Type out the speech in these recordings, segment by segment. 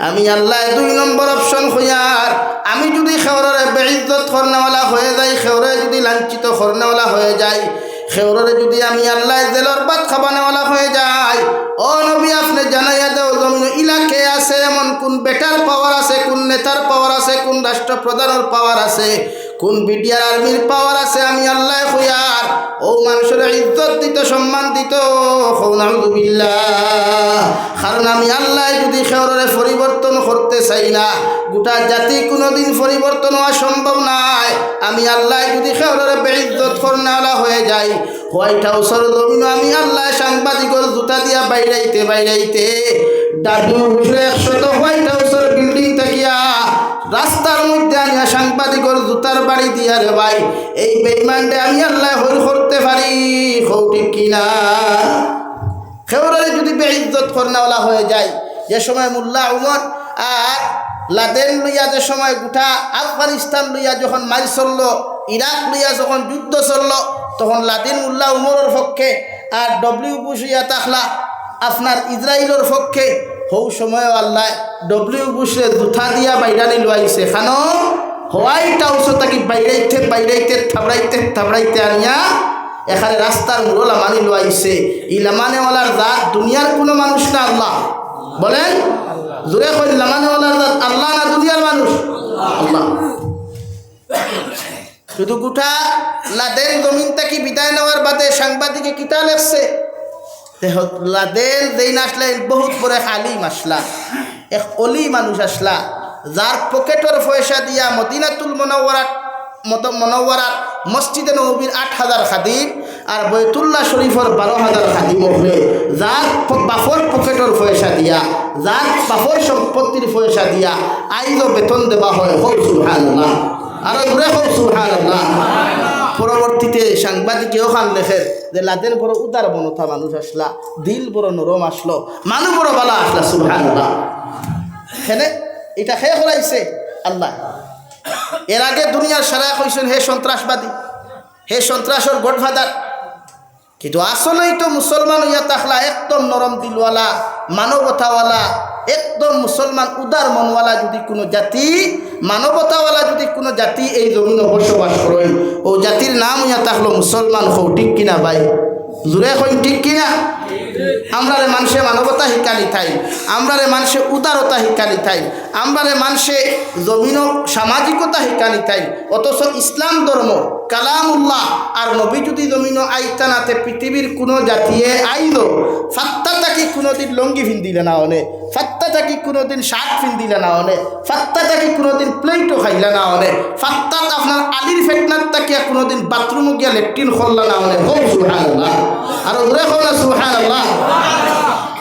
আমি আল্লাহ 2 নম্বর অপশন হইয়ার আমি যদি খেওরে বেইজ্জত করনেওয়ালা হয়ে যাই, খেওরে যদি লাঞ্ছিত করনেওয়ালা হয়ে যাই, খেওরে যদি আমি আল্লাহ জেলর বাদ খাবানেওয়ালা হয়ে যাই, ও নবী আপনি জানাইয়া দাও জমিন ইলাকে আছে এমন কোন বেটার পাওয়ার আছে, কোন নেতার পাওয়ার আছে, কোন রাষ্ট্রপ্রধানের পাওয়ার আছে, কোন বিডিআর আর্মির পাওয়ার আছে, আমি আল্লাহ হইয়ার ও মানুষের ইজ্জত দিত, সম্মান দিত। নাউযুবিল্লাহ। কারণ আমি আল্লাহ যদি খেওরে পরিবর্তন করতে চাই না, গোটা জাতি কোনোদিন পরিবর্তন হওয়া সম্ভব নয়। আমি আল্লাহ যদি খেওরে বেইজ্জত করনেওয়ালা হয়ে যাই, হোয়াইট হাউসের জমিন আমি আল্লাহ সাংবাদিকের জুতা দিয়া বাইরাইতে বাইরাইতে দাদু হুজুরে 100 হোয়াইট হাউসের বিল্ডিং থাকিয়া রাস্তার মধ্যে আনিয়া সাংবাদিকের জুতার বাড়ি দিয়া রে ভাই, এই বেঈমানটা আমি আল্লাহ হইল করতে পারি। ঠিক কিনা? খেওরে যদি বেইজ্জত করনেওয়ালা হয়ে যায়, যে সময় মোল্লা উমর আর লাদেন লইয়া যে সময় গোটা আফগানিস্তান লইয়া যখন মার চলল, ইরাক লইয়া যখন যুদ্ধ চলল, তখন লাদেন মোল্লা উমরের পক্ষে আর ডব্লিউ বুশ ইয়া তাকলা আপনার ইসরায়েলের পক্ষে। হৌ সময় আল্লাহ ডব্লিউ বুশে জুথা দিয়া বাইরানি লইছে, খানো হোয়াইট হাউসে তাকে বাইরাইতে বাইরাইতে থাবড়াইতে আনিয়া এখানে রাস্তার মূল মানি লইছে। ই লামানেওয়ালার জাত দুনিয়ার কোনো মানুষ না, আল্লাহ। বলেন জোরে কই, লামানেওয়ালার জাত আল্লাহ না দুনিয়ার মানুষ? আল্লাহ। শুধু গোটা লাদেন জমিন থেকে বিদায় নেওয়ার বাদে সাংবাদিকে কিতা লেখছে, লাদেন যেই আসলেন বহুত বড় আলিম আসলা, এক অলি মানুষ আসলা, যার পকেটের পয়সা দিয়া মদিনাতুল মুনাওয়ারাত মসজিদে নববীর 8000 খাদিম আর বৈতুল্লাহ শরীফের 12000 খাদিম হবে, যার বাপর পকেটের পয়সা দিয়া, যার বাপর সম্পত্তির পয়সা দিয়া আইলো বেতন দেওয়া হয়। হোক সুবহানাল্লাহ, আরো ঘুরে হোক সুবহানাল্লাহ। পরবর্তীতে সাংবাদিকেও খান লেখে যে লাদেন বড় উদার বনতা মানুষ আসলা, দিল বড় নরম আসলো, মানুষ বড় বালা আসলা। সুবহানাল্লাহ। হেনে এটা খেয়ে হলাইছে আল্লাহ। এর আগে দুনিয়ার সারা কইছেন হে সন্ত্রাসবাদী, হে সন্ত্রাসের গডফাদার, কিন্তু আসলেই তো মুসলমান ইয়া তাকলা একদম নরম দিলওয়ালা, মানবতাওয়ালা, একদম মুসলমান উদার মনওয়ালা যদি কোনো জাতি, মানবতাওয়ালা যদি কোনো জাতি এই জমিনে বসবাস করে, ও জাতির নাম ইয়া তাকলো মুসলমান। হো ঠিক কিনা ভাই? জুড়ে কই ঠিক কিনা? আমরারে মানুষে মানবতা শিকানি থাই, আমরারে মানুষে উদারতা শিকানি থাই, আমরারে মানুষে জমিন সামাজিকতা শিকানি থাই। অথচ ইসলাম ধর্ম কালামুল্লাহ আর নবী যদি জমিন আইতানাতে পৃথিবীর কোনো জাতিয়ে আইল, ফাত্তা তাকে কোনোদিন লঙ্গি ফিন্দিলে না হনে, ফাত্তা তাকে কোনোদিন শার্ট ফিন্দিলে না হনে, ফাত্তা তাকে কোনোদিন প্লেটও খাইলে না হনে, ফাত্তাত আপনার আলির ফেটনার তাকিয়া কোনোদিন বাথরুমে গিয়া লেট্রিন করলা না হনে। হোক সুবহানাল্লাহ, আর ওরে হোক না সুবহানাল্লাহ।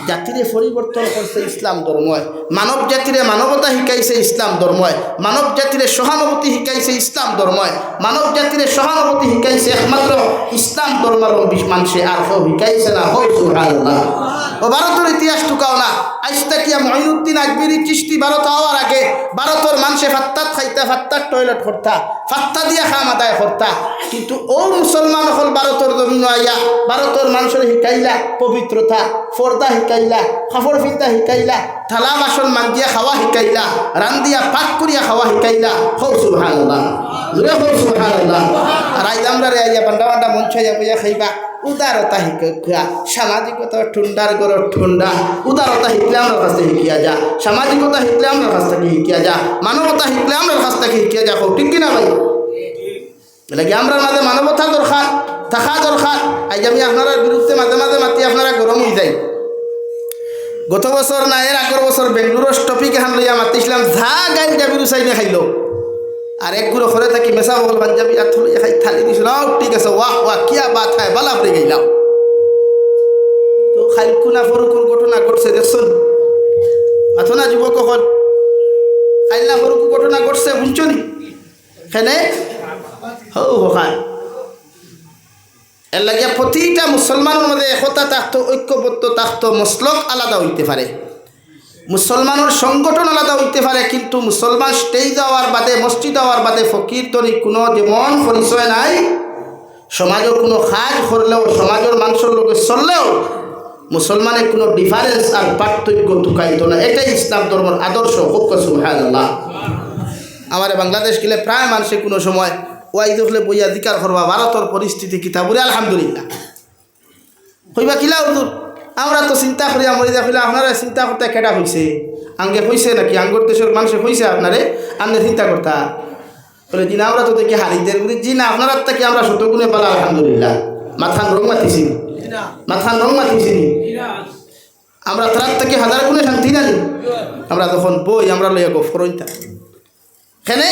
জাতিরে পরিবর্তন করছে ইসলাম ধর্ময়, মানব জাতিরে মানবতা শিকাইছে ইসলাম ধর্ময়, মানব জাতিরে সহানুভূতি শিকাইছে ইসলাম ধর্ময়, মানব জাতিরে সহানুভূতি শিকাইছে একমাত্র ইসলাম ধর্মের মানুষে, আর কেউ শিকাইছে না। হোক সুবহানাল্লাহ। ও ভারতের ইতিহাস টুকাও না, আইস্তাকিয়া মঈনুদ্দিন আজমিরি চিশতি ভারত হওয়ার আগে ভারতের মানুষে ফাত্তাত খাইতা, ফাত্তার টয়লেট করতা, ফাত্তা দিয়া খাম আদায় করতা, কিন্তু ও মুসলমান হল ভারতের জমিন আইয়া ভারতের মানুষের শিকাইলা পবিত্রতা, পর্দা শিকাইলা, কাপড় ফিতা শিকাইলা, থালা বাসন মাঞ্জিয়া খাওয়া শিকাইলা, রান্দিয়া পাক করিয়া খাওয়া শিকাইলা। হোক সুবহানাল্লাহ, জোরে হোক সুবহানাল্লাহ। আর আইজ আমরা রে আইয়া বান্ডা বান্ডা মঞ্চ বইয়া খাইবা, উদারতা শিক্ষা, সামাজিকতা ঠুন্ডার গড় ঠুন্ডা। উদারতা শিখলে আমার কাছ থেকে শিখিয়া যা, সামাজিকতা শিখলে আমার কাছ থেকে শিখিয়া যা, মানবতা শিখলে আমার কাছ থেকে শিখিয়া যা। হোক ঠিক কিনা ভাই? লাগে আমরা মাঝে মানবতা দরকার, থাকা দরকার। আজ আমি আপনার বিরুদ্ধে মাঝে মাঝে মাতি আপনারা গরম হয়ে যাই। গত বছর না এর আগের বছর বেঙ্গলোরের টপিক এখন লইয়া মাতিছিলাম, যা গাইল যাবি চাইলে খাইল, আর এক গুলো ঘরে থাকি মেসা বল পাঞ্জাবি আর থলিয়া খাই থালি দিছিল। ঠিক আছে, ওয়াহ ওয়াহ কিয়া বাত হয়, বালা পড়ে গেলাম। তো খাইলকুনা ফরুকুর ঘটনা ঘটছে দেখছেন, মাথো না যুবক হল খাইলনা ফরুকু ঘটনা ঘটছে বুঝছো নি? এখানে হৌ হখান এর লাগিয়া প্রতিটা মুসলমানের মধ্যে একতা থাকতো, ঐক্যবদ্ধ থাকতো। মসলক আলাদা হইতে পারে, মুসলমানের সংগঠন আলাদা হইতে পারে, কিন্তু মুসলমান স্টেজ দেওয়ার বাদে, মসজিদ দেওয়ার বাদে ফকির তরি কোনো যেমন পরিচয় নাই। সমাজের কোনো কাজ করলেও, সমাজের মানুষের লোকে চললেও মুসলমানের কোনো ডিফারেন্স আর পার্থক্য ঢুকাইতো না। এটাই ইসলাম ধর্মের আদর্শ। সুবহানাল্লাহ। আমার বাংলাদেশ গেলে প্রায় মানুষে কোনো সময় ওয়াই দেখলে বইয়া জিকার করবা ভারতের পরিস্থিতি কিতা বলে আলহামদুলিল্লাহ হইবা কিলা হুজুর আমরা তো চিন্তা করি আমরি দেখলে আপনারা চিন্তা করতে কেটা হয়েছে আঙ্গে হয়েছে নাকি আঙ্গর দেশের মানুষে হয়েছে আপনারে আপনি চিন্তা করতা বলে জি না আমরা তো দেখি হারিদের বলি জি না আপনারা থেকে আমরা শতগুণে পালা আলহামদুলিল্লাহ। মাথান রং মাতিছি আমরা তার থেকে হাজার গুণে শান্তি জানি। আমরা তখন বই আমরা লইয়া গো ফরইতা এখানে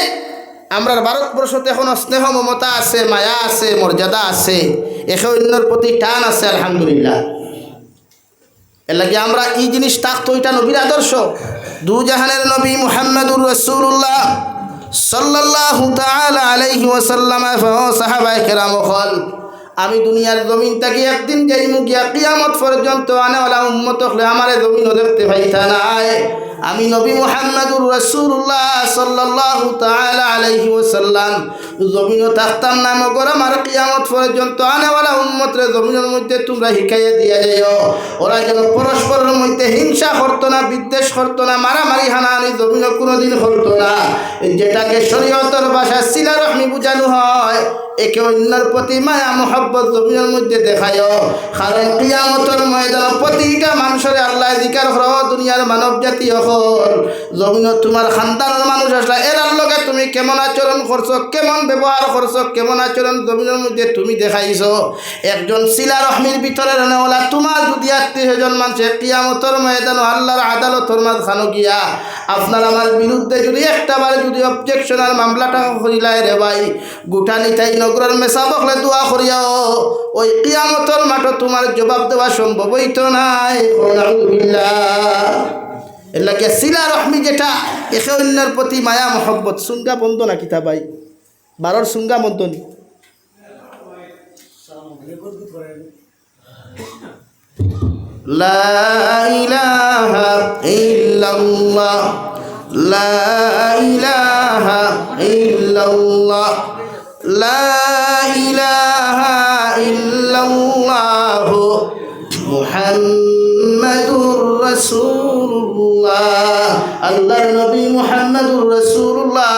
আমরা ভারতবর্ষতে এখনো স্নেহ মমতা আছে, মায়া আছে, মর্যাদা আছে, একে অন্যর প্রতি টান আছে আলহামদুলিল্লাহ। এর লাগে আমরা এই জিনিস থাকতো, এটা নবীর আদর্শ। দু জাহানের নবী মুহাম্মদুর রাসূলুল্লাহ সাল্লাল্লাহু তাআলা আলাইহি ওয়াসাল্লাম সাহাবায়ে কেরাম বল আমি দুনিয়ার জমিন থেকে একদিন যাইমু গিয়া কিয়ামত পর্যন্ত আনেওয়ালা উম্মত হলে আমার জমিনও দেখতে পাইতা নাই। আমি নবী মুহাম্মদুর রাসূলুল্লাহ সাল্লাল্লাহু তাআলা আলাইহি ওয়াসাল্লাম জমিনও থাকতাম না, মগর আমার কিয়ামত পর্যন্ত আনেওয়ালা উম্মতরে জমিনের মধ্যে তোমরা শিখাইয়া দিয়া যাইও ওরা যেন পরস্পরের মধ্যে হিংসা করতো না, বিদ্বেষ করতো না, মারামারি হানাহানি জমিনও কোনোদিন করতো না। যেটাকে শরীয়তের ভাষায় সিলা রহমি বুঝানো হয়, একে অন্যের প্রতি মায়া মোহাব্বত জমিনের মধ্যে দেখায়। কারণ কিয়ামতের ময়দানে প্রতিটা মানুষের আল্লাহ জিকার করো দুনিয়ার মানব জাতি হল জমিন তোমার খানদানের মানুষ আসলে এরার লগে তুমি কেমন আচরণ করছো, কেমন ব্যবহার করছো, কেমন আচরণ জমিনের মধ্যে তুমি দেখাইছো। একজন সিলা রহমির ভিতরে রানেওয়ালা তোমার যদি 30 মানুষের কিয়ামতের ময়দানে আল্লাহর আদালতের মাঝখানে গিয়া আপনার আমার বিরুদ্ধে যদি একটাবার যদি অবজেকশনাল মামলাটা করিলাই রে ভাই গোটা নিতাই নগরের মেসা বকলে দোয়া করিয়াও ওই কিয়ামতের মাঠে তোমার জবাব দেওয়া সম্ভব হইতো নাই। এর লাগে সিলা রহমি যেটা একে অন্যের প্রতি মায়া মহব্বত সুঙ্গা বন্ধ না কিতা ভাই বারোর সুঙ্গা বন্ধ নি লা ইলাহা ইল্লাল্লাহ লা ইলাহা ইল্লাল্লাহ লা ইলাহা ইল্লাল্লাহ মুহাম্মাদুর রাসূলুল্লাহ। আল্লাহর নবী মুহাম্মাদুর রাসূলুল্লাহ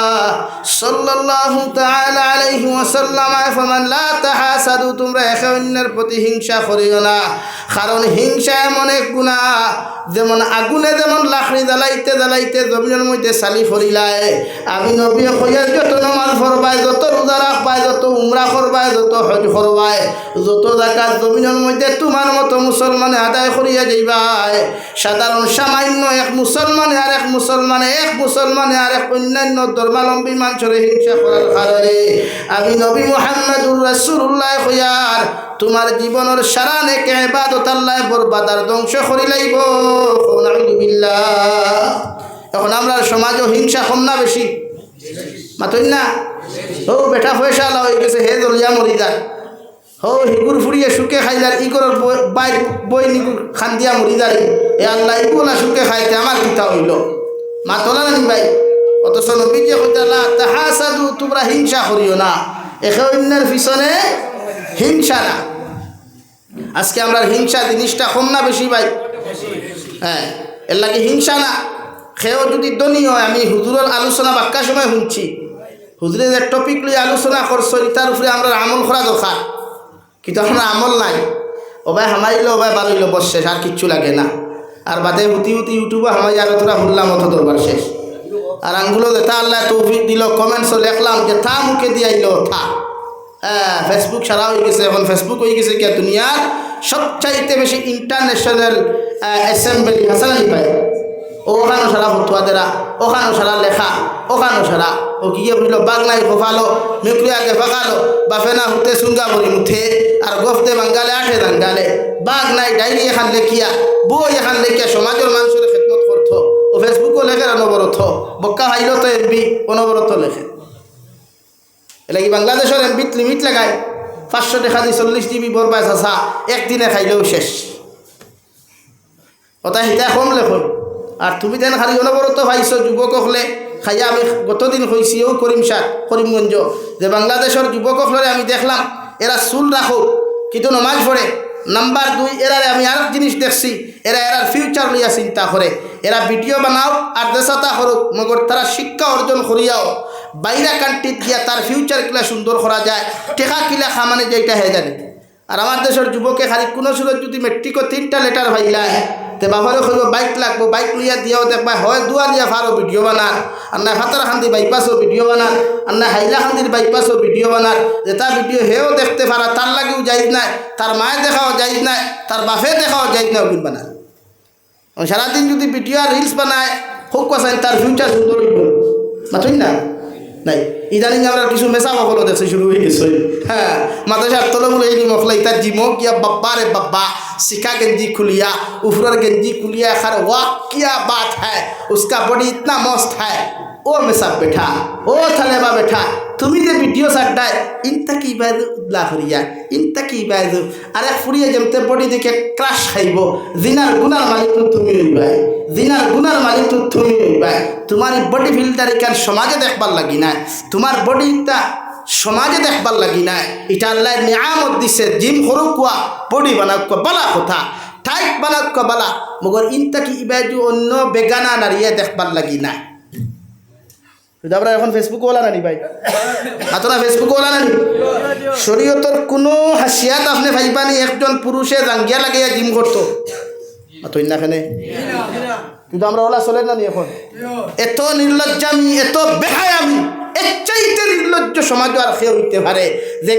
সাল্লাল্লাহু তাআলা আলাইহি ওয়াসাল্লাম ফরমান লা তাহাসাদু তোমরা একে অন্যের প্রতি হিংসা করিও না। কারণ হিংসা এমন এক গুনাহ যেমন আগুনে যেমন লাকড়ি জ্বালাইতে জ্বালাইতে জমিনের মধ্যে চালি ফরিলায়। আমি নবী কইয়ার যত নামাজ পড়বায়, যত রোজা রাখবায়, যত উমরা করবায়, যত হজ করবায়, যত যাকাত জমিনের মধ্যে তোমার মতো মুসলমানে আদায় করিয়া যাইবাই। সাধারণ সামান্য এক মুসলমানে আর এক অন্যান্য ধর্মাবলম্বী মানুষের হিংসা করার কারণে আমি নবী মুহাম্মদুর রাসূলুল্লাহ কইয়ার তোমার জীবনের সারা নেক ইবাদত আল্লাহ বরবাদ আর ধ্বংস করি লাইব। এখন আমরা সমাজও হিংসা কম না বেশি মাতই না? ও বেটা পয়সা হয়ে গেছে হে জলিয়া মরি যায়, হো হিগুর ফুড়িয়ে সুখে খাইলার ইগরের বাইর বই নিগুর খান দিয়া মরি যায়। এ আল্লাহ ইগুলা সুখে খাইতে আমার কিতা হইল মাতলা নানি ভাই। অথচ নবী যে কইতালা তাহাসাদু তোমরা হিংসা করিও না, একে অন্যের পিছনে হিংসা না। আজকে আমরা হিংসা জিনিসটা কম না বেশি ভাই? হ্যাঁ, এর লাগে হিংসা না। সেও যদি ধনী হয়, আমি হুজুরের আলোচনা বাক্কা সময় শুনছি, হুজুরে যে টপিক লই আলোচনা করছো তার উপরে আমরা আমল করা দরকার, কিন্তু আমরা আমল নাই। ও ভাই হামাইলো ও ভাই বাড়িল বস শেষ, আর কিচ্ছু লাগে না। আর বাদে হুতি ইউটিউবে হামাই আর তোরা হুল্লাম অত দরবার শেষ। আর আঙ্গুলো যেটা আল্লাহ তৌফিক দিল কমেন্টসও লিখলাম যে থা মুখে দিয়াইল থা। হ্যাঁ, ফেসবুক সারা হয়ে গেছে, এখন ফেসবুক হয়ে গেছে কে দুনিয়ার সবচাইতে বেশি ইন্টারন্যাশনাল অ্যাসেম্বলি হাসানি পায়। ওখানো সারা ফতুয়া দেরা, ওখানো সারা লেখা, ওখানো সারা ও কি বুঝল বাগনাই খোফালো মেকুরি আগে ফাঁকালো বাফেনা হুতে সুঙ্গা বলি মুঠে আর গফতে বাঙ্গালে আঠে দাঙ্গালে বাগনাই ডায়েরি এখান লেখিয়া বই এখান লেখিয়া সমাজের মানুষের খেদমত করত। ও ফেসবুকও লেখে অনবরত, বক্কা হাইল তো এমপি অনবরত লেখে। এটা কি বাংলাদেশের এমপিত লিমিট লাগায় 500 টাকা দিয়ে 40 GB বরবাই চাষা একদিনে খাইলেও শেষ। ওটা হিতা কম লেখন। আর তুমি তেন খালি অনবরত ভাইছ যুবক হলে খাইয়া আমি গতদিন হয়েছিও করিমগঞ্জ যে বাংলাদেশের যুবক হলে আমি দেখলাম এরা চুল রাখো কিন্তু নমাজ পড়ে, নাম্বার 2 এরারে আমি আর জিনিস দেখছি এরার ফিউচার লইয়া চিন্তা করে এরা ভিডিও বানাও আর দেশাতা করুক মগর তারা শিক্ষা অর্জন করিয়াও বাইরা কান্ট্রিত গিয়া তার ফিউচার কিলা সুন্দর করা যায় টেকা কিলা খামানে যেটা হয়ে জানে আর আমার দেশের যুবকে খালি কোনো সুরত যদি মেট্রিকও 3টা লেটার ভাইলায় তে বাবারে কইব বাইক লাগবো বাইক লইয়া দিয়াও দেখবা হয় দুয়া দিয়া ফারো ভিডিও বানার আর না ফাতারখান্দি বাইপাসও ভিডিও বানার আর না হাইলাখান্দির বাইপাসও ভিডিও বানার যেটা ভিডিও হেও দেখতে পারা তার লাগেও যাইজ নাই তার মায়ে দেখাও যাইজ নাই তার বাপে দেখাও যাইজ না ওগুলো বানার সারাদিন যদি ভিডিও আর রিলস বানায় খুব কথা তার ফিউচার সুন্দর হইব মাথুই না নাই ইদানিং আমরা কিছু মেসা বকলো দেখছি শুরু হয়ে গেছে হ্যাঁ মাদ্রাসার তলে বলে এই মখলা ইতা জিমো কিয়া বাব্বা রে বাব্বা सिका गंजी खुलिया ऊपर गंजी खुलिया खर वाह क्या बात है उसका बॉडी इतना मस्त है ओ मेसा बैठा ओ थलेबा बैठा तुम्हें जो वीडियो साड्डाय इनता की बात लाहरिया इनता की बात अरे फुड़िया जमते बॉडी देखे क्रश खाइबो जिनार गुनार मालिक तो तुम्हें हइबाय जिनार गुनार मालिक तो तुम्हें हइबाय तुम्हारी बॉडी फिल्टर कर समाजे देखबार लगी ना तुम्हार बॉडी इतना সমাজে দেখবার লাগি না এটা আল্লাহ নিয়ামত দিছে জিম করুক কোয়া বডি বানাক বালা কথা টাইট বানাক বালা মগর ইনতা কি ইবাজু অন্য বেগানা নারিয়ে দেখবার লাগি না আমরা এখন ফেসবুক ওলা নানি ভাই আপনারা ফেসবুক ওলা নানি শরীয়তর কোনো হাসিয়াত আপনি ভাইবানি একজন পুরুষে জাঙ্গিয়া লাগাইয়া জিম করতো অতই না কেনে কিন্তু আমরা ওলা চলে না এখন এত নির্লজ্জামি এত বেহায়ামি এর চাইতে নির্লজ্জ সমাজ আর কেউ হইতে পারে যে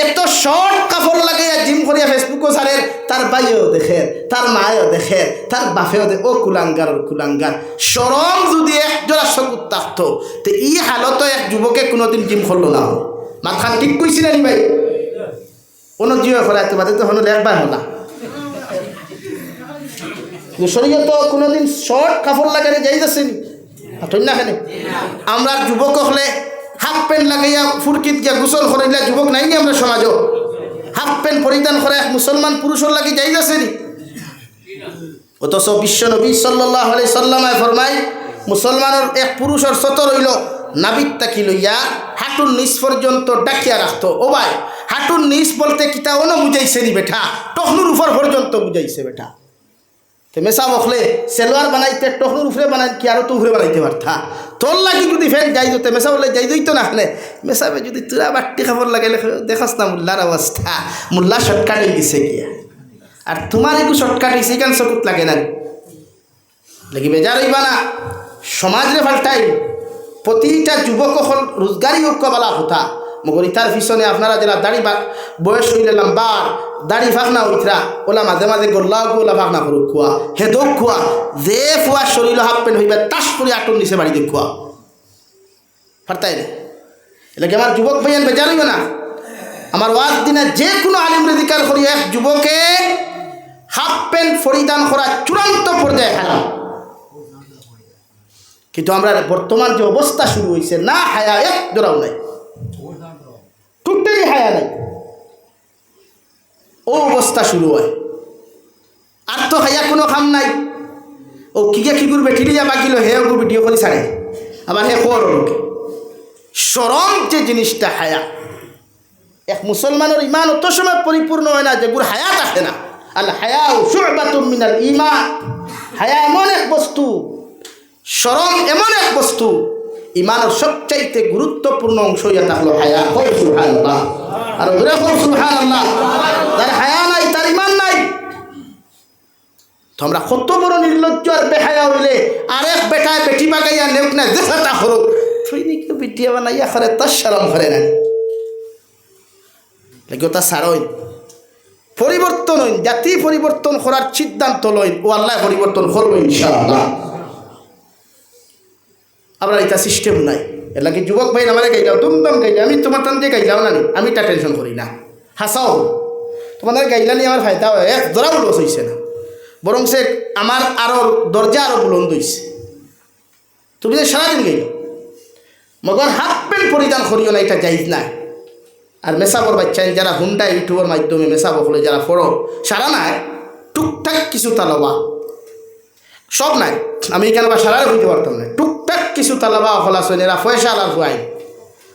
এত শর্ট কাপড় লাগাইয়া জিম করিয়া ফেসবুকও ছাড়ে তার ভাইও দেখে তার মায়েও দেখে তার বাপেও দেখে ও কুলাঙ্গার ও কুলাঙ্গার সরম যদি একজোড়া চকুত থাকতো তো এই হালত এক যুবকে কোনোদিন জিম করলো না মাথান ঠিক কইছি না ভাই কোনো জিও করাইতে পারে তো হলো একবার হলা শরীয়ত কোনোদিন শর্ট কাপড় লাগাইলে যাই যাচ্ছেনি না কেন আমরা যুবক হলে হাফ প্যান্ট লাগাইয়া ফুরকিত গিয়া গোসল করাইলে যুবক নাই নি আমরা সমাজও হাফ প্যান্ট পরিধান করে মুসলমান পুরুষের লাগি যাই যাচ্ছেনি অথচ বিশ্ব নবী সাল্লাল্লাহু আলাইহি সাল্লামে ফরমায় মুসলমানের এক পুরুষের সতর হইল নাবিক তাকি লইয়া হাঁটুর নিচ পর্যন্ত ডাকিয়া রাখতো ও ভাই হাঁটুর নিচ বলতে কিতা অন্য বুঝাইছে নি বেটা টখনুর উপর পর্যন্ত বুঝাইছে বেটা তো মেসা বকলে সেলোয়ার বানাইতে টকনুর উপরে বানাই কি আরও তো উপরে বানাইতে পারতা তোর লাগি যদি ফেন যাই দিতে মেসা বলে যাই দিত না হলে মেসাবে যদি তোরা বাট্টি খাবার লাগাইলে দেখাস না মোল্লার অবস্থা মোল্লা শর্টকাট হয়ে গেছে গিয়া আর তোমার একটু শর্টকাট হয়েছে কেন চকুত লাগে না লাগি বেজার হইবা না সমাজরে পাল্টাই প্রতিটা যুবক হল রোজগারি হোক বলা কথা মগর ইতার পিছনে আপনারা যারা দাড়ি বয়স হইলে লম্বার দাড়ি ফাঁকনা উঠরা ওলা মাঝে মাঝে গোল্লাও ওলা ফাঁকনা করুক খোয়া হেদক খোয়া যে ফুয়া শরীর হাফ প্যান্ট হইবে তাস করে আটন নিচে বাড়ি দেখ খোয়া পারতাই রে এলাকি আমার যুবক ভাইয়ান বেজার হইবে না আমার ওয়াজ দিনে যে কোনো আলিম রেজিকার করি এক যুবকে হাফ প্যান্ট পরিধান করা চূড়ান্ত পর্যায়ে হারাম কিন্তু আমরা বর্তমান যে অবস্থা শুরু হয়েছে না হায়া এক জোড়াও নাই টুকটাই হায়া নাই ও অবস্থা শুরু হয় আর তো হায়া কোনো কাম নাই ও কিকে কি করবে ঠিকই যা বাকিল হে ওকে ভিডিও করে ছাড়ে আবার হে কর সরম যে জিনিসটা হায়া এক মুসলমানের ইমান অত সময় পরিপূর্ণ হয় না যেগুলো হায়াত আসে না আল হায়া শুবাতুম মিনাল ঈমান হায়া এমন এক বস্তু শরম এমন এক বস্তু ইমানের সবচাইতে গুরুত্বপূর্ণ অংশ ইয়া থাকলো হায়া কই সুবহানাল্লাহ আর ওরা কই সুবহানাল্লাহ তার হায়া নাই তার ইমান নাই তোমরা কত বড় নির্লজ্জ আর বেহায়া হইলে আরেক বেটায় বেটি বাগাইয়া নেউক না দেখাটা হলো তুই নাকি বিটিয়া বানাইয়া করে তার শরম করে না লাগোতা সারই পরিবর্তন হইন জাতি পরিবর্তন করার সিদ্ধান্ত লইন ও আল্লাহ পরিবর্তন করবে ইনশাআল্লাহ আমরা এটা সিস্টেম নাই এর লাগে যুবক ভাই আমারে গাইলাও দুমদম গাইলে আমি তোমার টান দিয়ে গাইলাও না আমি তা টেনশন করি না হাসাও তোমাদের গাইলা নিয়ে আমার ফায়দা হয় এক দরা লস হয়েছে না বরং সে আমার আরও দরজা আরও বুলন্দ হয়েছে তুমি যে সারাদিন গাইল মগর হাফ প্যান্ট পরিধান করিও না এটা যাইজ না আর মেসাবর বাচ্চা যারা হুন্ডা ইউটিউবের মাধ্যমে মেসাব হলে যারা পড়ো সারা নাই টুকটাক কিছু তালাবা সব নাই আমি এখানে বা সারারে বুঝতে পারতাম না টুকটাক কিছু তালাবা হলা শোন এরা পয়সা আলার হুয়াই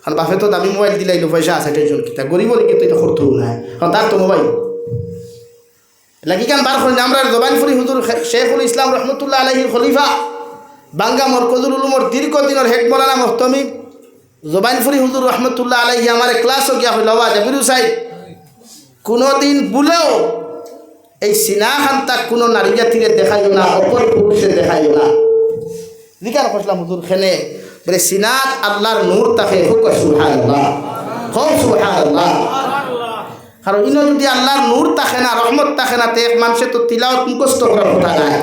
কারণ বাপে তো দামি মোবাইল দিলাইলো পয়সা আছে টেনশন কিতা গরিব কিন্তু এটা করতেও নাই কারণ তার তো মোবাইল লাগি কান বার করেন আমরা জবানপুরি হুজুর শেখুল ইসলাম রহমতুল্লাহ আলাইহির খলিফা বাঙ্গা মরকজুল উলুমর দীর্ঘদিনের হেড মৌলানা মুহতামি জবানপুরি হুজুর রহমতুল্লাহ আলাইহি আমার ক্লাসও গিয়া হইল বা জাবিরু সাহেব কোনোদিন ভুলেও এই সিনা খান তাক কোনো নারী জাতিরে দেখাইও না, অপর পুরুষে দেখাইও না। জিকার করলাম হুজুর খেনে বলে সিনাত আল্লাহর নূর তাকে হুক সুবহানাল্লাহ, হোক সুবহানাল্লাহ। কারণ ইনো যদি আল্লাহর নূর থাকে না, রহমত থাকে না, তে এক মানুষে তো তিলাওয়াত মুখস্থ করার কথা নাই।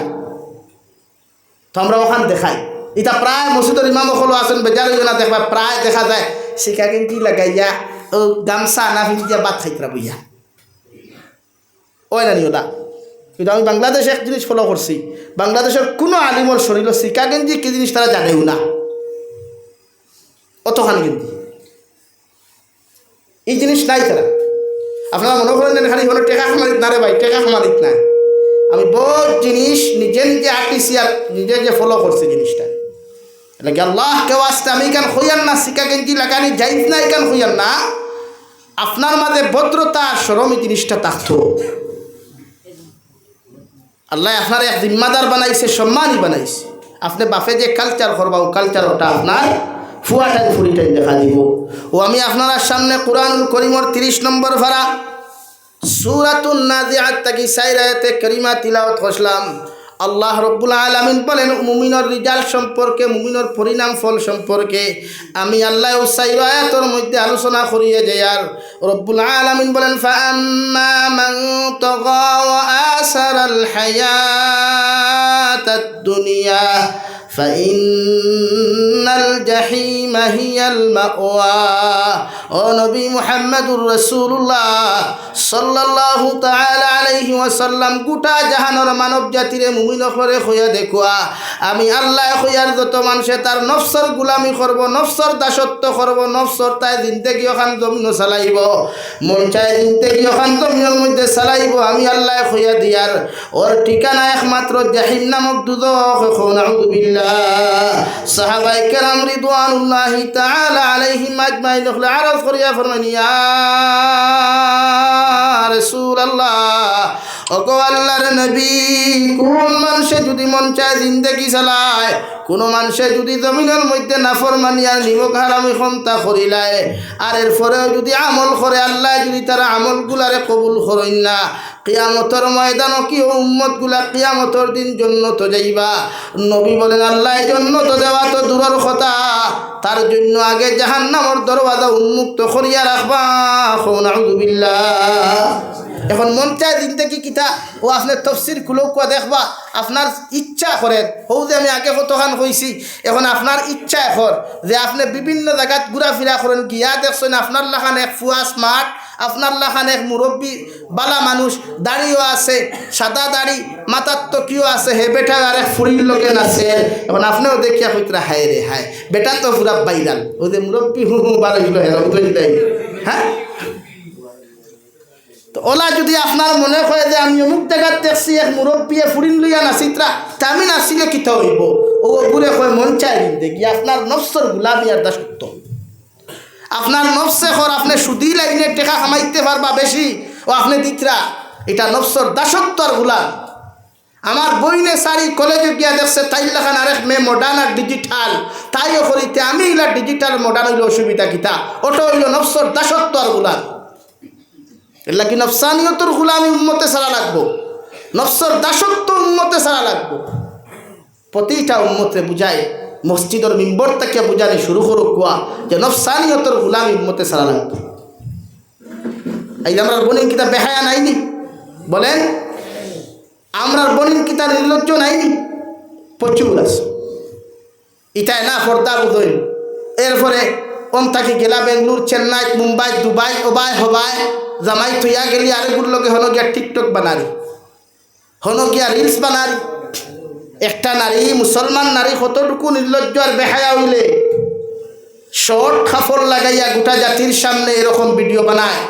তো আমরা ওখান দেখাই এটা প্রায় মসজিদের ইমাম হলো আছেন বেজার না দেখবা প্রায় দেখা যায় শিখা কিন্তু লাগাইয়া ও গামছা না ফিরিয়া বাদ খাইতরা বইয়া ওই না নিওলা। কিন্তু আমি বাংলাদেশে এক জিনিস ফলো করছি, বাংলাদেশের কোনো আলিমর শরীর শিকা গেঞ্জি কি জিনিস তারা জানেও না, অতখানি গেঞ্জি এই জিনিস নাই তারা। আপনারা মনে করেন খালি হলো টেকা খামারিত না রে ভাই, টেকা খামারিত না। আমি বহুত জিনিস নিজে নিজে আঁকিছি আর নিজে নিজে ফলো করছি জিনিসটা। লাগে আল্লাহ কেউ আসতে আমি এখান হইয়ান না, শিকা গেঞ্জি লাগানি যাইত না এখান হইয়ান না। আপনার মাঝে ভদ্রতা সরম এই জিনিসটা থাকতো। আল্লাহ আপনার এক জিম্মাদার বানাইছে, সম্মানই বানাইছে। আপনি বাপে যে কালচার করবা ও কালচার ওটা আপনার ফুয়াটাই ফুরিটাই দেখা দিব। ও আমি আপনার সামনে কুরআনুল করিমর 30 নম্বর ভাড়া সূরাতুন নাজিআত থেকে 4 আয়াতে কারিমা তিলাওয়াত করলাম। আল্লাহ রব্বুল আলামিন বলেন মুমিনের রিজাল্ট সম্পর্কে, মুমিনের পরিণাম ফল সম্পর্কে আমি আল্লাহ 4 আয়াতের মধ্যে আলোচনা করিয়ে যাই। আর রব্বুল আলামিন বলেন ফাআম্মা মান তাগা ওয়া আসারাল হায়াতাদ দুনিয়া ফাইন্নাল জাহিমা হিয়াল মাওয়া। ও নবী মুহাম্মদুর রাসূলুল্লাহ সাল্লাল্লাহু তাআলা আলাইহি ওয়াসাল্লাম গোটা জাহানের মানব জাতিরে মুমিন করে হইয়া দেখুয়া আমি আল্লাহ হইয়ার যত মানুষে তার নফসর গুলামি করব, নফসর দাসত্ব করব, নফসর তাই জিন্দেগি ওখান জমিন চালাইব, মন চায় জিন্দেগি ওখান জমিনের মধ্যে চালাইব, আমি আল্লাহ হইয়া দিয়ার ওর ঠিকানা একমাত্র জাহিম নামক দুজখ। নাউযু বিল্লাহ। সাহাবায়ে কেরাম রিদওয়ানুল্লাহি তাআলা আলাইহিম আজমাইন আরজ করিয়া ফরমান ইয়া রাসূলুল্লাহ, ওগো আল্লাহর নবী, কোন মানুষে যদি মন চায় জিন্দেগি চালায়, কোন মানুষে যদি জমিনের মধ্যে নাফরমানি আর নিমক হারামি খন্তা করিলায় আর এরপরেও যদি আমল করে, আল্লাহ যদি তারা আমলগুলারে কবুল করেন না, কিয়ামতের ময়দানও কি উম্মত গুলা কিয়ামতের দিন জান্নাত যাইবা। নবী বলেন আল্লাহ জান্নাত দেওয়া তো দূরের কথা, তার জন্য আগে জাহান্নামের দরওয়াজা উন্মুক্ত করিয়া রাখবা। নাউযু বিল্লাহ। এখন মন চায় জিন্দেগি কিতা ও আপনার তফসির খুলো কুয়া দেখবা, আপনার ইচ্ছা করেন হৌ যে আমি আগে কতখান কইছি, এখন আপনার ইচ্ছা এখন যে আপনি বিভিন্ন জায়গাত ঘুরাফিরা করেন, গিয়া দেখছেন আপনার লাখান এক ফুয়া স্মার্ট, আপনার লাখান এক মুরব্বী বালা মানুষ, দাড়িও আছে, সাদা দাড়ি, মাথার তো কিও আছে, হে বেটা আর এক ফুরির লোকেন আছে। এখন আপনিও দেখিয়া কইতরা হায় রে হায়, বেটা তো পুরা বাইরাল, ও যে মুরব্বী হু হু বার হইল হ্যাঁ। তো ওলা যদি আপনার মনে হয় যে আমি অমুক জায়গার দেখছি এক মুরব্বিয়ে ফুরিন লইয়া নাচিত্রা, তা আমি নাচিলে কিতা হইব, ও ঘুরে কয় মন চাই দেখি আপনার নফসর গুলামি আর দাসত্ব। আপনার নফসে হর আপনি সুদি লাইনে টেকা কামাইতে পারবা বেশি, ও আপনি দিতরা এটা নফসর দাসত্ব আর গুলাম। আমার বইনে সারি কলেজে গিয়া দেখছে তাই লেখান আরেক মেয়ে মডার্ন আর ডিজিটাল, তাইও করিতে আমি ইলা ডিজিটাল মডার্ন হইল অসুবিধা কিতা, ওটা হইল নফসর দাসত্ব আর গুলাম। এলা কি নফসানিয়তর গুলামি উম্মতে ছাড়া লাগবো, নফসর দাসত্ব উম্মতে ছাড়া লাগবো। প্রতিটা উম্মতে বুঝায় মসজিদের মিম্বর থেকে বুঝানি শুরু করুক কুয়া যে নফসানিয়তর গুলামি উম্মতে ছাড়া লাগবো। এই আমরা বনিন কিতা বেহায়া নাইনি বলেন, আমরা বনিন কিতা নির্লজ্জ নাইনি, প্রচুর আছে। ইটাই না পর্দা বুঝইন, এরপরে ওম থাকি গেলা বেঙ্গলোর, চেন্নাই, মুম্বাই, দুবাই, ওবাই হবাই জামাই থইয়া গেলি আরেকগুর লগে হনো গিয়া টিকটক বানারি, হনো গিয়া রিলস বানারি। একটা নারী, মুসলমান নারী কতটুকু নির্লজ্জ আর বেহায়া হইলে শর্ট কাপড় লাগাইয়া গোটা জাতির সামনে এরকম ভিডিও বানায়।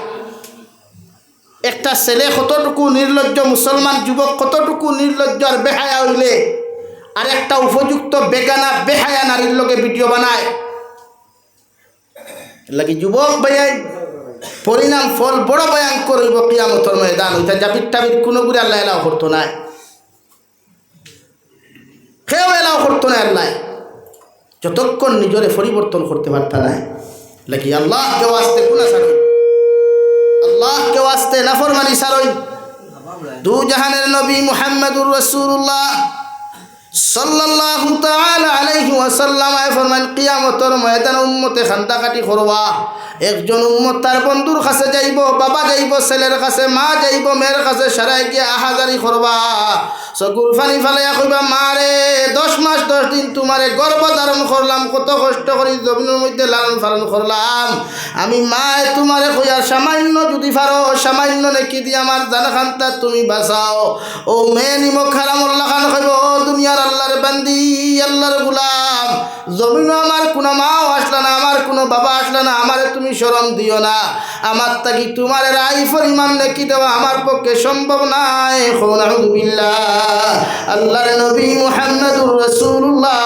একটা ছেলে কতটুকু নির্লজ্জ, মুসলমান যুবক কতটুকু নির্লজ্জ আর বেহায়া হইলে আর একটা উপযুক্ত বেগানা বেহায়া নারীর লগে ভিডিও বানায়। লাগি যুবক ভাইয়াই পরিণাম ফল বড় ভয়ঙ্কর হইব কিয়ামতের ময়দান। ওইটা জাবির টাবির কোনো করে আল্লাহ এলাও করতো না, কেউ এলাও করতো না আল্লাহ, যতক্ষণ নিজরে পরিবর্তন করতে পারত না। লাগি আল্লাহ কেউ আসতে গুনাহ ছাড়ই, আল্লাহ কেউ আসতে নাফরমানি ছাড়ই। দু জাহানের নবী মুহাম্মদুর রাসূলুল্লাহ সাল্লাল্লাহু তাআলা আলাইহি ওয়াসাল্লাম ফরমান কিয়ামতের ময়দানে উম্মতে খান্দাকাটি করবা। একজন উম্মত তার বন্ধুর কাছে যাইব, বাবা যাইব ছেলের কাছে, মা যাইব মেয়ের কাছে, সারাই গিয়ে আহাজারি করবা। চকুর ফানি ফালাইয়া কইবা, মারে 10 মাস 10 দিন তোমারে গর্ভ ধারণ করলাম, কত কষ্ট করি জমিনের মধ্যে লালন পালন করলাম। আমি মায় তোমারে কইয়া সামান্য যদি পারো সামান্য নেকি দিয়ে আমার জান খান্তা তুমি বাঁচাও। ও মেয়ে নিমক হারামুল্লাহ খান কইব, ও দুনিয়ার আল্লাহর বান্দি, আল্লাহর গোলাম, জমিনও আমার কোনো মাও আসলা না, আমার কোনো বাবা আসলা না, আমারে তুমি শরম দিও না। আমার তাকি তোমার রাই পরিমাণ নেকি দেওয়া আমার পক্ষে সম্ভব নাই। নাউযুবিল্লাহ। আল্লাহর নবী মুহাম্মদুর রাসূলুল্লাহ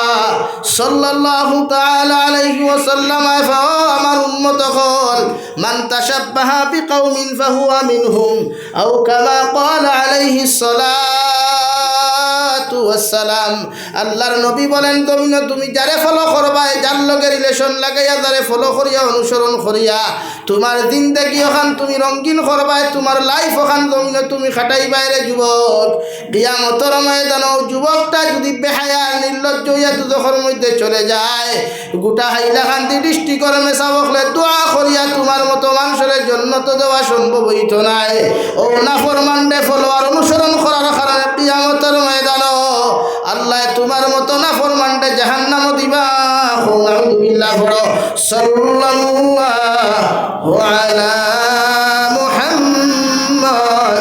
সাল্লাল্লাহু তাআলা আলাইহি ওয়াসাল্লাম আমার উম্মত হল মান তাশাব্বাহা বিকাউমিন ফাহুয়া মিনহুম আও কামা ক্বালা আলাইহিস সালাতু ওয়াস সালাম। আল্লাহর নবী বলেন, তুমি যারে ফলো করবা, যার লগে রিলেশন লাগাইয়া যারে ফলো করিয়া অনুসরণ করিয়া তোমার জিন্দেগি ওখান তুমি রঙিন করবা, তোমার লাইফ ওখান জমিনে তুমি খাটাই বাইরে। যুবক, কিয়ামতের ময়দানে যুবকটা যদি বেহায়া নির্লজ্জ হইয়া দুজখের মধ্যে চলে যায়, গোটা হাইলাকান্দি ডিস্ট্রিক্টের মেসা বকলে দোয়া করিয়া তোমার মতো মানুষের জন্য তো দেওয়া সম্ভব হইত নাই। ও নাফরমানডে ফলোয়ার অনুসরণ করার কারণে কিয়ামতের ময়দানে আল্লাহ তোমার মতো নাফরমানডে জাহান্নামে দিবা। নাউযুবিল্লাহ। বড় সাল্লাল্লাহু আলা মুহাম্মদ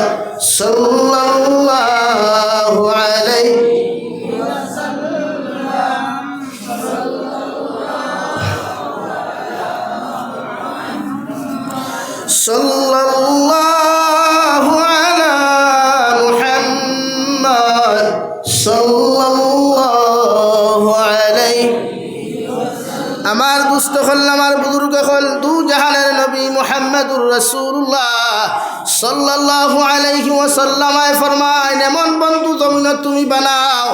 সাল্লাল্লাহু আলাইহি সাল্লাল্লাহু আলা মুহাম্মদ সাল্লাল্লাহু আলাইহি। আমার দুস্থ হল, আমার বুজুর্গ হল, দু জাহানের নবী মুহাম্মদুর রাসূলুল্লাহ সাল্লাল্লাহু আলাইহি ওয়াসাল্লাম ফরমায়, এমন বন্ধু জমিনে তুমি বানাও,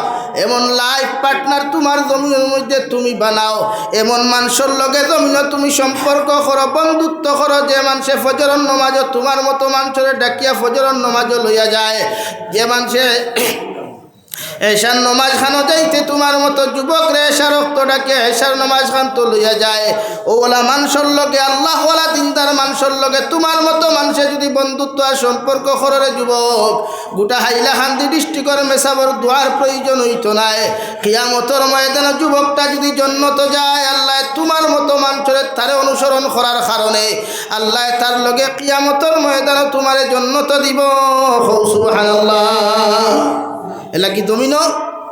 এমন লাইফ পার্টনার তোমার জমিনের মধ্যে তুমি বানাও, এমন মানুষের লগে জমিনে তুমি সম্পর্ক করো, বন্ধুত্ব করো, যে মানুষে ফজরের নামাজও তোমার মতো মানুষের ডাকিয়া ফজরের নামাজও লইয়া যায়, যে মানুষে এশার নমাজ খানো যাইতে তোমার মতো যুবক রে এশার রক্ত ডাকে এশার নমাজ খান তো লইয়া যায়। ওলা মানুষের লগে, আল্লাহওয়ালা দিনদার মানুষের লগে তোমার মতো মানুষে যদি বন্ধুত্ব আর সম্পর্ক করে যুবক, গোটা হাইলাকান্দি ডিস্ট্রিক্টের মেসাবর দোয়ার প্রয়োজন হইত নাই। কিয়ামতের ময়দানে যুবকটা যদি জন্নত যায়, আল্লাহ তোমার মতো মানুষের তারে অনুসরণ করার কারণে আল্লাহ তার লগে কিয়ামতের ময়দানে তোমারে জন্নত দিব। সুবহানাল্লাহ। এলা কি জমিন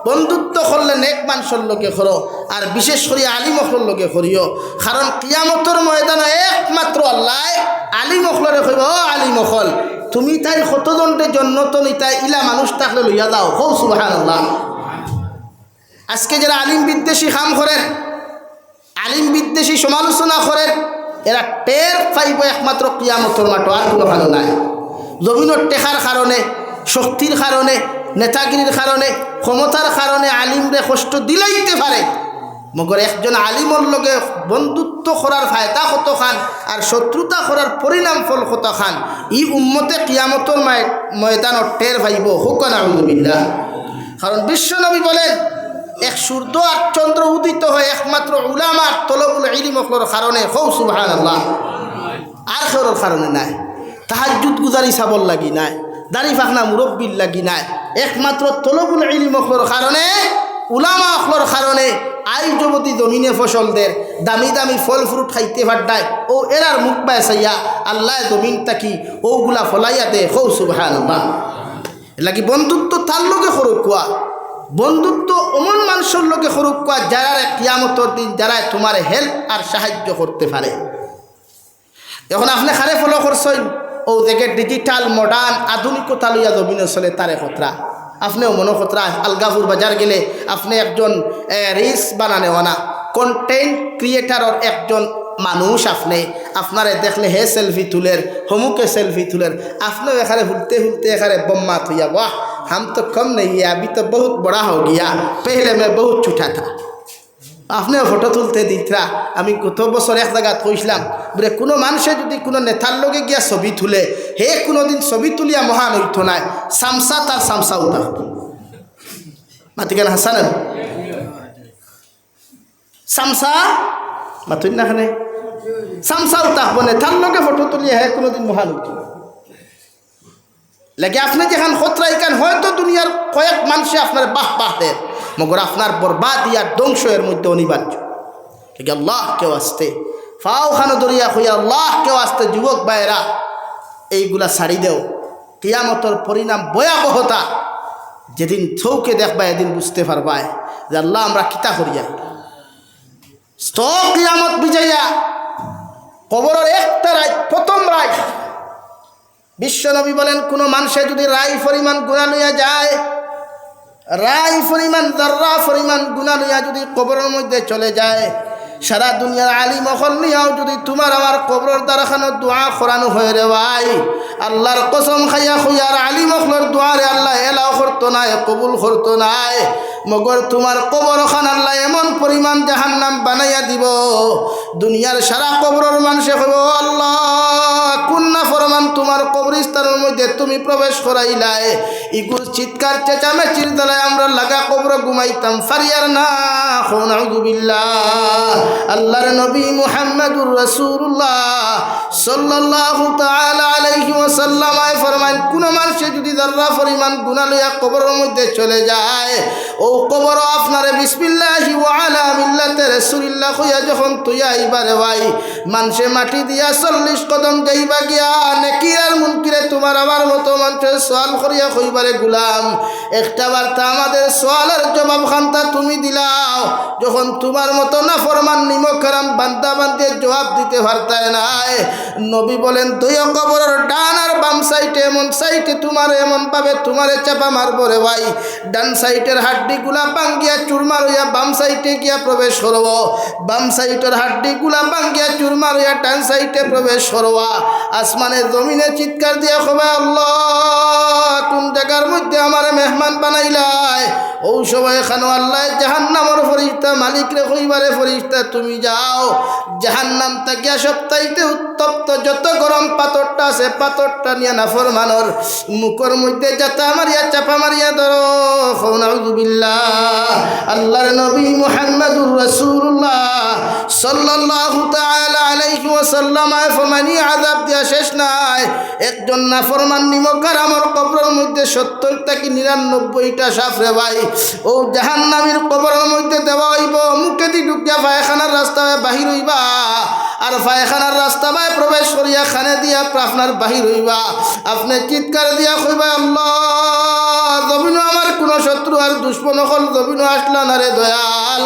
বন্ধুত্ব করলে নেক মানুষের লোকে করো, আর বিশেষ করে আলিমখলর লোকে করিও, কারণ কিয়ামতের ময়দানে একমাত্র আল্লাহ আলিমখলরে কইব, ও আলিমখল তুমি তাই কতজনটে জন্নত নিতাই ইলা মানুষ থাকলে লইয়া যাও। হৌ সুবহানাল্লাহ। আজকে যারা আলিম বিদ্বেষী কাম করেন, আলিম বিদ্বেষী সমালোচনা করেন, এরা টের পাইব একমাত্র কিয়ামতের মাঠে, আর কোনো ভালো নাই। জমিনের টেকার কারণে, শক্তির কারণে, নেতাগিরির কারণে, ক্ষমতার কারণে আলিমরে কষ্ট দিলাইতে পারে, মগর একজন আলিমর লগে বন্ধুত্ব করার ফায়দা কত খান আর শত্রুতা করার পরিণাম ফল কত খান, ই উম্মতে কিয়ামতের ময়দানত টের পাইব। হুক নাউযুবিল্লাহ। কারণ বিশ্বনবী বলেন, এক সূর্য আর চন্দ্র উদিত হয় একমাত্র উলামার তলবুল ইলমর কারণে। হৌ সুবহানাল্লাহ। আর কারোর কারণে নাই, তাহাজ্জুদ গুজারি সাবল লাগি নাই, দাড়ি ফাখনা মুরব্বির লাগি নাই, একমাত্র তলবুল ইলমর কারণে, উলামা অখলর কারণে আই যুবতী জমিনে ফসলদের দামি দামি ফল ফ্রুট খাইতে পারডায়, ও এরার মুখ পায় চাইয়া আল্লাহ জমিন তাকি ওগুলা ফলাইয়া দে। হৌ সুবহানাল্লাহ। লাগি বন্ধুত্ব তার লগে সরুক কোয়া, বন্ধুত্ব অমন মানুষের লগে সরুক কোয়া যারা কিয়ামতের দিন যারা তোমার হেল্প আর সাহায্য করতে পারে। এখন আপনি খারে ফলো করছেন, ও দেখে ডিজিটাল মডার্ন আধুনিকতা লইয়া জমিনে চলে তারে খতরা, আপনিও মনে খতরা। আলগাপুর বাজার গেলে আপনি একজন রিলস বানানেওয়ানা কন্টেন্ট ক্রিয়েটারের একজন মানুষ আপনারে দেখলে হে সেলফি তুলের হমুকে সেলফি তুলের আপনিও এখানে হুলতে হুলতে এখানে বম্মা থইয়া वाह हम तो कम नहीं है अभी तो बहुत बड़ा हो गया पहले मैं बहुत छोटा था আপনিও ফটো তুলতে দিতরা আমি কত বছর এক জায়গা কইছিলাম বলে কোনো মানুষে যদি কোনো নেতার লগে গিয়া ছবি তুলে হে কোনোদিন ছবি তুলিয়া মহান হইত নাই সামসা তার সামসা উঠা মাতিকেন হাসান সামসা মাতুন না খানে সামসা উঠা বনে তার লগে ফটো তুলিয়া হে কোনোদিন মহান হইত লাগে আপনি যেখান খতরা এখান হয়তো দুনিয়ার কয়েক মানুষে আপনার বাহ বাহ দেন মগর আপনার বরবাদ আর ধ্বংস এর মধ্যে অনিবার্য ঠিক আল্লাহ কেউ আসতে ফাও খানো দরিয়া হইয়া আল্লাহ কেউ আসতে যুবক ভাইয়েরা এইগুলা ছাড়ি দেও কিয়ামতর পরিণাম ভয়াবহতা যেদিন চৌকে দেখবা এদিন বুঝতে পারবাই যে আল্লাহ আমরা কিতা করিয়া কিয়ামত বিজয়া কবরের একটা রাত প্রথম রাত বিশ্বনবী বলেন কোনো মানুষে যদি রায় পরিমাণ গুনাহ লইয়া যায় রায় পরিমাণ যাররা পরিমাণ গুনাহ লইয়া যদি কবরের মধ্যে চলে যায় সারা দুনিয়ার আলিম অকল নিয়াও যদি তোমার আমার কবরের দ্বারাখানো দোয়া করানো হয়ে রে ভাই আল্লাহর কসম খাইয়া খুইয়ার আলিম অকলের দোয়ারে আল্লাহ এলাও করতো নাই কবুল করতো নাই মগর তোমার কবর খান আল্লাহ এমন পরিমাণ জাহান্নাম বানাইয়া দিব দুনিয়ার সারা কবরের মানুষে কইব আল্লাহ কুন্না ফরমান তোমার কবরস্থানের মধ্যে তুমি প্রবেশ করাইলাই ইগুর চিৎকার চেঁচামেচির দ্বারায় আমরা লাগা কবর ঘুমাইতাম ফারিয়ার না নাউযুবিল্লাহ আল্লাহর নবী মুহাম্মদুর রাসূলুল্লাহ সাল্লাল্লাহু তাআলা আলাইহি ওয়াসাল্লাম ফরমান কোন মানুষ যদি যারা পরিমাণ গুনাহ লইয়া কবরের মধ্যে চলে যায় ও কবর আপনারে বিসমিল্লাহি ওয়া আলা মিল্লাতি রাসূলিল্লাহ কইয়া যখন তুই আইবারে ভাই মানুষে মাটি দিয়া 40 কদম যাইবা গিয়া নেকি আর মুনকিরে তোমার আমার মতো মানুষের সওয়াল করিয়া কইবারে গোলাম একটা বার্তা আমাদের সওয়ালের জবাব খান্তা তুমি দিলাও যখন তোমার মতো নাফরমান নিমকরাম বান্দা বান্দে জবাব দিতে পারতায় নাই নবী বলেন তুই কবরের ডান আর বাম সাইডে এমন সাইডে তোমার এমন ভাবে তোমারে চাপা মারবো রে ভাই ডান সাইডের হাড্ডিগুলা ভাঙ্গিয়া চুরমার হইয়া বাম সাইডে গিয়া প্রবেশ করব বাম সাইডের হাড্ডিগুলা ভাঙ্গিয়া চুরমার হইয়া ডান সাইডে প্রবেশ করবা আসমানে জমিনে চিৎকার দিয়া কবে আল্লাহ কোন জায়গার মধ্যে আমার মেহমান বানাইলাই ও সময় এখানে আল্লাহ জাহান্নামের ফরিস্তা মালিক রে কইবারে ফরিস্তা তুমি যাও জাহান্নাম থেকে সপ্তাহে উত্তপ্ত যত গরম পাথরটা আছে পাথরটা নিয়ে নাফরমানর মুখের মধ্যে যাতা মারিয়া চাপা মারিয়া ধরো নাউযুবিল্লাহ আল্লাহর নবী মুহাম্মদুর রাসূলুল্লাহ সাল্লাল্লাহু তাআলা আলাইহি ওয়াসাল্লাম ফমানি আযাব দিয়া শেষ নাই একজন নাফরমান নিমকরামর কবরের মধ্যে 70 থেকে 99টা সাপ রে ভাই ও জাহান্নামের কবরের মধ্যে দেওয়া হইব মুখে দি ঢুকিয়া পায়খানার রাস্তায় বাহির হইবা আর পায়খানার রাস্তায় প্রবেশ করিয়া খানে দিয়া আপনার বাহির হইবা আপনি চিৎকার দিয়া কইবা আল্লাহ জমিনও আমার কোনো শত্রু আর দুশ্মন হল জমিনও আসলা না রে দয়াল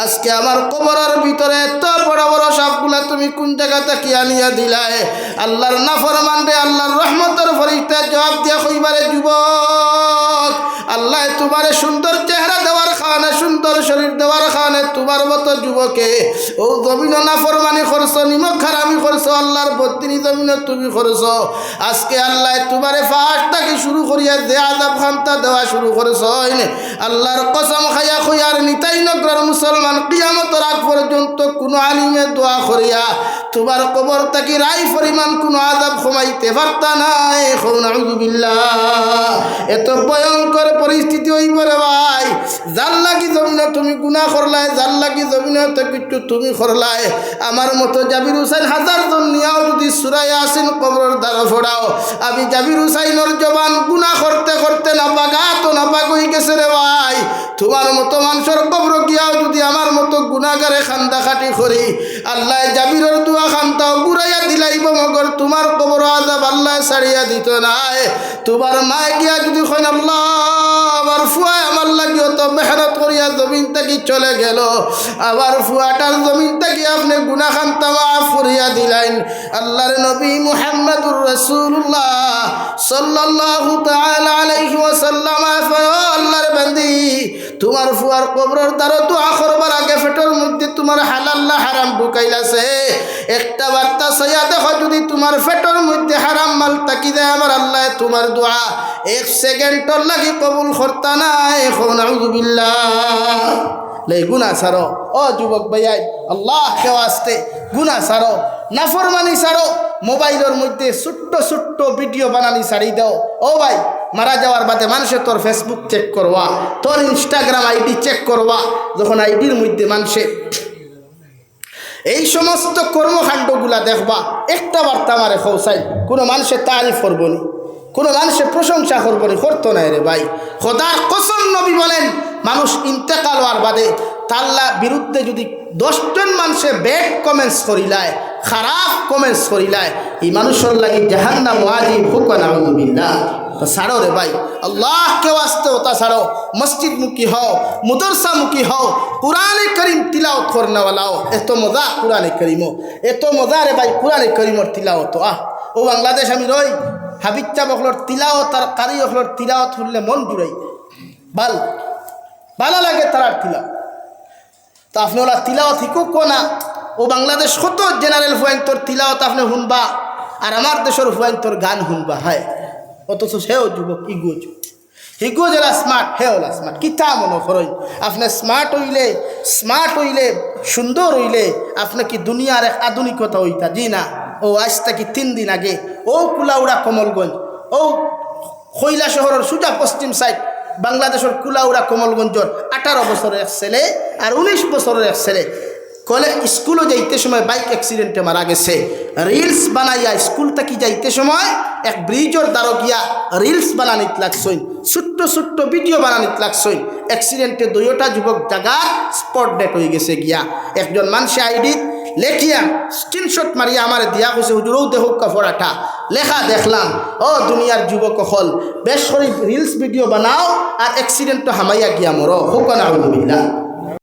আজকে আমার কবরের ভিতরে এত বড় বড় সাপগুলা তুমি কোন জায়গা থেকে আনিয়া দিলাই আল্লাহর নাফরমান রে আল্লাহর রহমতের ফরিস্তা জবাব দিয়া কইবারে যুবক আল্লাহ তোমারে সুন্দর চেহারা দেওয়ার খানে সুন্দর শরীর দেওয়ার খানে তোমার মতো যুবকে ও জমিন নাফরমানি করছো নিমক খারামি করছো আল্লাহর বত্রিশ জমিন তুমি করছো আজকে আল্লাহ তোমারে ফাঁস থেকে শুরু করিয়া যে আযাব খান্তা দেওয়া শুরু করছো আল্লাহর কসম খাইয়া খুইয়ার নিতাই নগরের মুসলমান কিয়ামতের আগ পর্যন্ত কোনো আলিমে দোয়া করিয়া তোমার কবর থেকে রাই পরিমাণ কোনো আযাব কমাইতে পারতা নাই নাউযুবিল্লাহ এত ভয়ঙ্কর পরিস্থিতি হইব রে ভাই যার লাগি জমিন তুমি গুনাহ করলাই যার লাগি জমিন তো কিছু তুমি করলাই আমার মতো জাবির হুসাইন হাজার জন নিয়াও যদি সূরা ইয়াসিন কবরের দ্বারা ফোড়াও আমি জাবির হুসাইনের জবান গুনাহ করতে করতে নাপাকা তো নাপাক হয়ে গেছে রে ভাই তোমার মতো মানুষের কবর গিয়াও যদি আমার মতো গুনাহগারে খান্দা খাটি করি আল্লাহ জাবিরের দোয়া খান্তাও ঘুরাইয়া দিলাইব মগর তোমার কবর আযাব আল্লাহ ছাড়িয়া দিত নাই তোমার মা গিয়া যদি কইন আল্লাহ আমার ফুয়া আমার লাগিও তো মেহনত করিয়া জমিন থেকে চলে গেল আবার ফুয়াটার জমিন থেকে আপনি গুনাহ খান্তা মাফ করিয়া দিলেন আল্লাহর নবী মুহাম্মদুর রাসূলুল্লাহ সাল্লাল্লাহু তাআলা আলাইহি ওয়াসাল্লাম আল্লাহর বান্দি তোমার ফুয়ার কবরের দ্বারা দোয়া করবার আগে পেটের মধ্যে তোমার হালাল আল্লাহ হারাম ঢুকাইলাছে একটা বার্তা সইয়া দেখো যদি তোমার পেটের মধ্যে হারাম মাল তাকি দেয় আমার আল্লাহ তোমার দোয়া 1 সেকেন্ডর লাগি কবুল করতা না এখন আউযুবিল্লাহ লে গুনাহ ছাড়ো ও যুবক ভাইয়াই আল্লাহ কে ওয়াস্তে গুনাহ ছাড়ো নাফরমানি ছাড়ো মোবাইলের মধ্যে ছোট্ট ছোট্ট ভিডিও বানানি ছাড়ি দাও ও ভাই মারা যাওয়ার বাদে মানুষে তোর ফেসবুক চেক করবা তোর ইনস্টাগ্রাম আইডি চেক করবা যখন আইডির মধ্যে মানুষে এই সমস্ত কর্মকাণ্ডগুলা দেখবা একটা বার্তা আমারে খৌসাই কোনো মানুষের তারিফ করবনি কোনো মানুষের প্রশংসা করবনি করতো না রে ভাই খোদার কসম নবী বলেন মানুষ ইন্তেকাল হওয়ার বাদে তাল্লা বিরুদ্ধে যদি 10 জন মানুষে ব্যাড কমেন্টস করিলায় খারাপ কমেন্টস করিলায় এই মানুষের লাগি জাহান্নাম ওয়াজিব হুকুম আউযুবিল্লাহ তো ছাড়ো রে ভাই আল্লাহ কে ওয়াস্তে ওটা ছাড়ো মসজিদ মুখী হও মাদ্রাসা মুখী হও কুরআনে কারীম তিলাওয়াত করনেওয়ালা হও এত মজা কুরআনে কারীমও এত মজা রে ভাই কুরআনে কারীমর তিলাওয়াত ও বাংলাদেশ আমি রই হাবিচ্চা বকলর তিলাওয়াত আর কারি বকলর তিলাওয়াত শুনলে মন জুড়াই ভালো লাগে তারার তিলাওয়াত তো আপনি ওলা তিলাওয়াত শিকুক না ও বাংলাদেশ কত জেনারেল হুয়াইন তোর তিলাওয়াত আপনি শুনবা আর আমার দেশের হুয়াইন তোর গান শুনবা হয় অথচ সেও যুবক হিগো যারা স্মার্ট হে ওলা স্মার্ট কিতা মনে করেন আপনি স্মার্ট হইলে সুন্দর হইলে আপনি কি দুনিয়ার এক আধুনিকতা হইতা জি না ও আজ থেকে 3 দিন আগে ও কুলাউড়া কমলগঞ্জ ও খৈলা শহরের সোজা পশ্চিম সাইড বাংলাদেশের কুলাউড়া কমলগঞ্জর 18 বছরের এক ছেলে আর 19 বছরের এক ছেলে স্কুলে যাইতে সময় বাইক অ্যাক্সিডেন্টে মারা গেছে রিলস বানাইয়া স্কুল থেকে যাইতে সময় এক ব্রিজের দ্বারা গিয়া রিলস বানানিত লাগছই ছোট্ট ছোট্ট ভিডিও বানানিত লাগছই অ্যাক্সিডেন্টে 2টা যুবক জায়গা স্পট ডেট হয়ে গেছে গিয়া একজন মানুষে আইডি লেখিয়া স্ক্রিনশট মারিয়া আমার দিয়া কইছে হুজুরও দেখো কাপড়াটা লেখা দেখলাম ও দুনিয়ার যুবক হল বেশ করে রিলস ভিডিও বানাও আর অ্যাক্সিডেন্ট হামাইয়া গিয়া মরো হুকুম আউযুবিল্লাহ